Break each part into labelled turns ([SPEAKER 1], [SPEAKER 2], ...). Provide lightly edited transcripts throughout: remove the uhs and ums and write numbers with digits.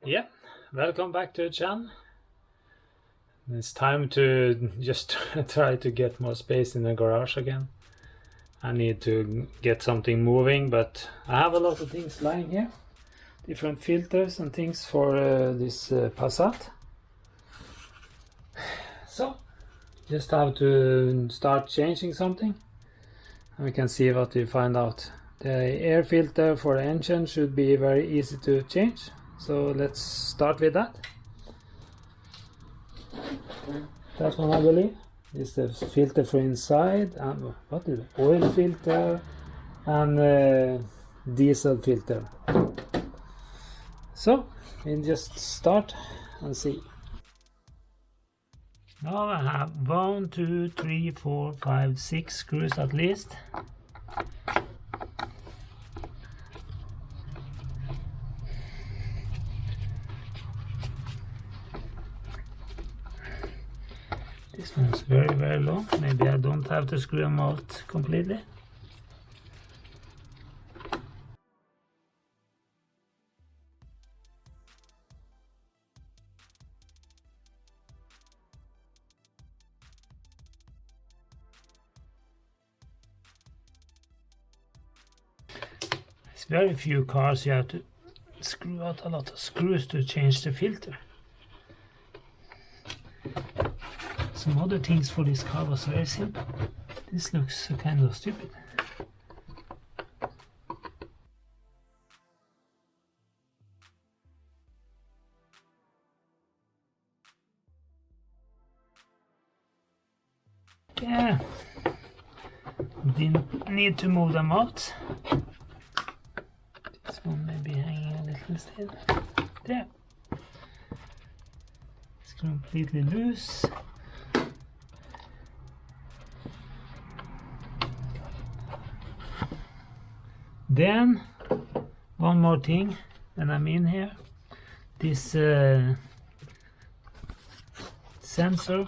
[SPEAKER 1] Yeah, welcome back to the channel. It's time to just try to get more space in the garage again. I need to get something moving, but I have a lot of things lying here. Different filters and things for this Passat. So, just have to start changing something. And we can see what we find out. The air filter for the engine should be very easy to change. So let's start with that. That one, I believe, is the filter for inside, and what is it? Oil filter and diesel filter. So we'll just start and see. Now I have 1, 2, 3, 4, 5, 6 screws at least. This one's very long. Maybe I don't have to screw them out completely. It's very few cars you have to screw out a lot of screws to change the filter. Some other things for this car was very simple. This looks kind of stupid. Yeah, didn't need to move them out. This one may be hanging a little instead. There. It's completely loose. Then, one more thing, and I'm in here, this sensor,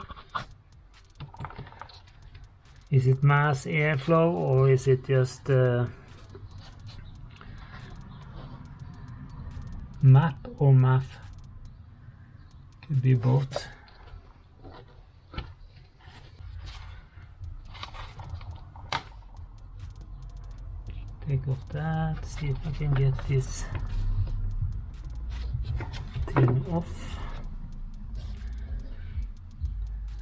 [SPEAKER 1] is it mass airflow or is it just map or MAF? Could be both. Take off that, see if I can get this thing off.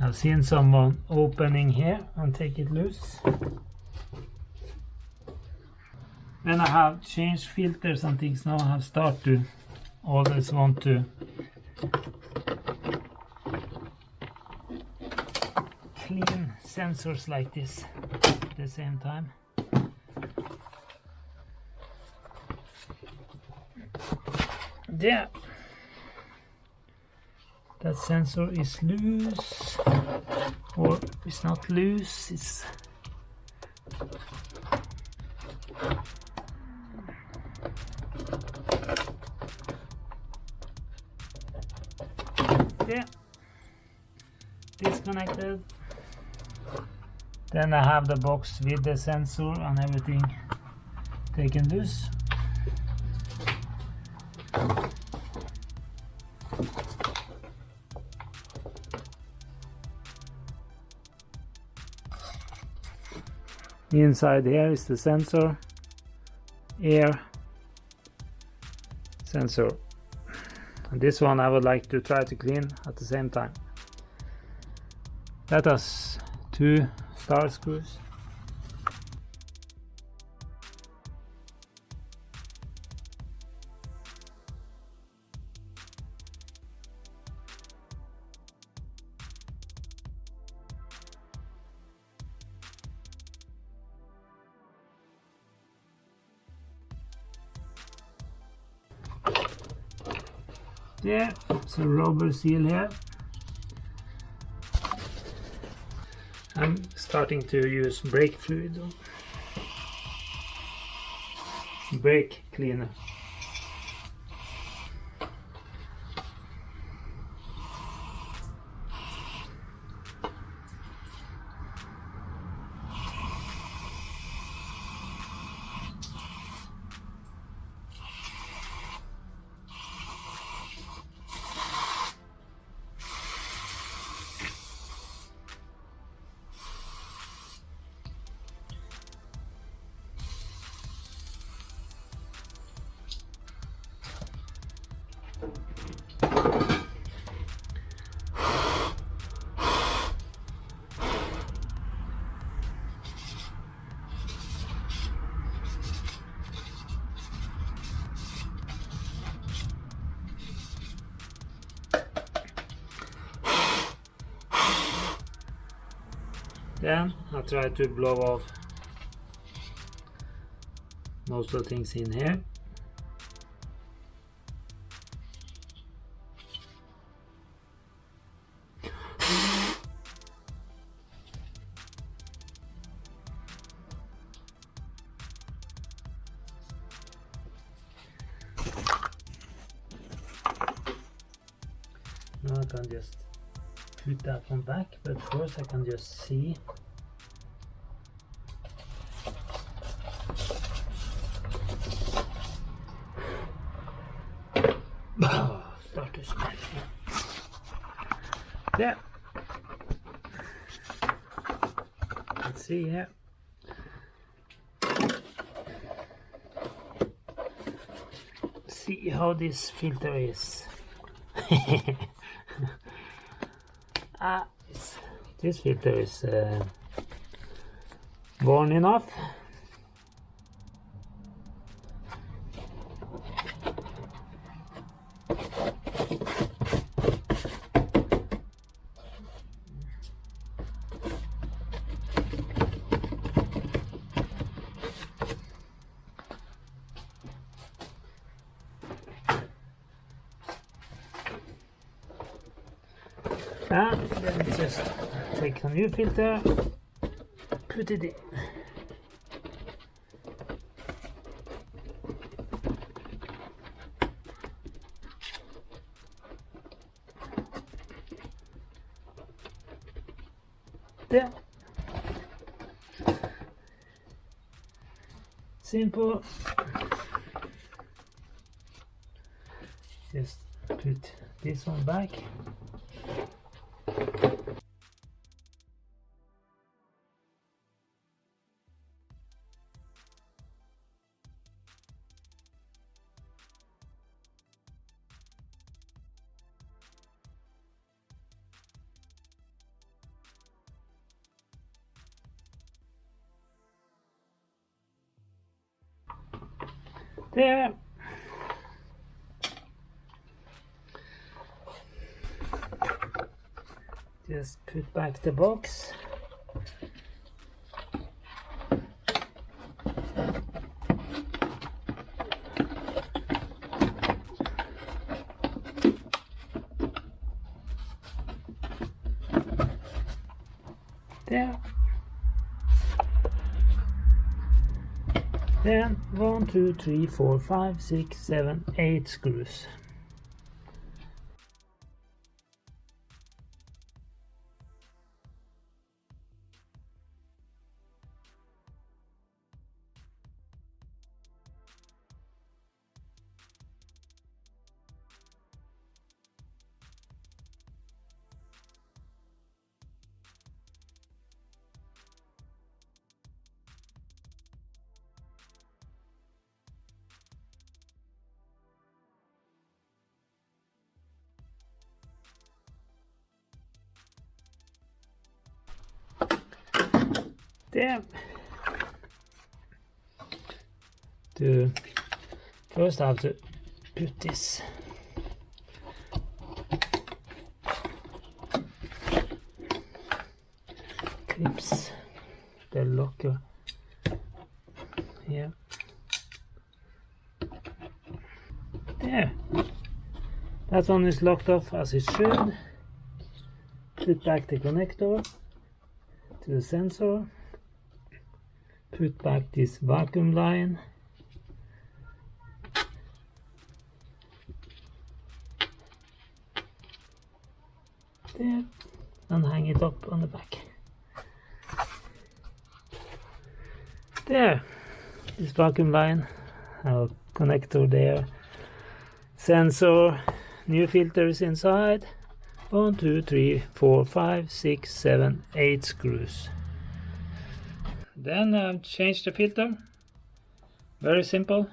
[SPEAKER 1] I've seen someone opening here and take it loose. Then I have changed filters and things. Now I have started to always want to clean sensors like this at the same time. There, that sensor is loose, or it's not loose, it's there, disconnected. Then I have the box with the sensor and everything taken loose. Inside here is the sensor, air sensor, and this one I would like to try to clean at the same time. That has 2 star screws. There, it's a rubber seal here. I'm starting to use brake fluid, brake cleaner. Then I try to blow off most of the things in here. Now I can just put that one back, but first I can just see. Start to smell. There. Let's see here. See how this filter is. This filter is worn enough. And then just take a new filter, put it in. There. Simple. Just put this one back. There. Just put back the box. There. Then 1, 2, 3, 4, 5, 6, 7, 8 screws. There. First I have to put this clips, the locker here. There. That one is locked off as it should. Put back the connector to the sensor. Put back this vacuum line. There. And hang it up on the back. There. This vacuum line. Our connector there. Sensor. New filters inside. 1, 2, 3, 4, 5, 6, 7, 8 screws. Then change the filter. Very simple,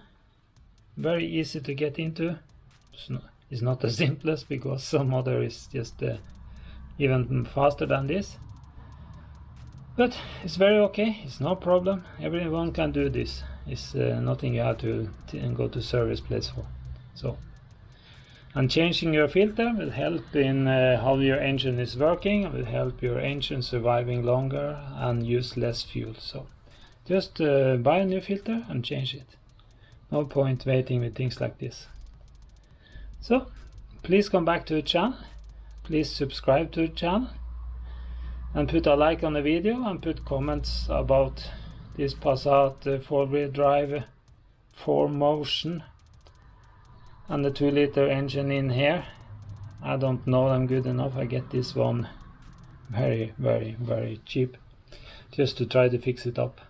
[SPEAKER 1] very easy to get into. It's not the simplest because some other is just even faster than this. But it's very okay, it's no problem. Everyone can do this. It's nothing you have to go to service place for. So, And changing your filter will help in how your engine is working, will help your engine surviving longer and use less fuel. So just buy a new filter and change it. No point waiting with things like this. So please come back to the channel, please subscribe to the channel, and put a like on the video and put comments about this Passat 4-wheel drive 4Motion and the 2-liter engine in here. I don't know them good enough. I get this one very cheap just to try to fix it up,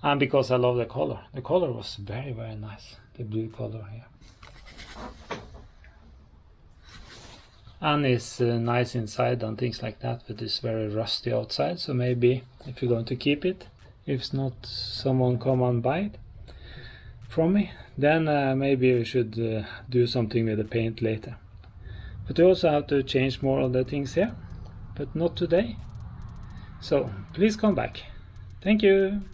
[SPEAKER 1] and because I love the color. The color was very nice, the blue color here, and it's nice inside and things like that, but it's very rusty outside. So maybe if you're going to keep it, if not someone come and buy it from me, then maybe we should do something with the paint later. But we also have to change more of the things here, but not today. So please come back. Thank you.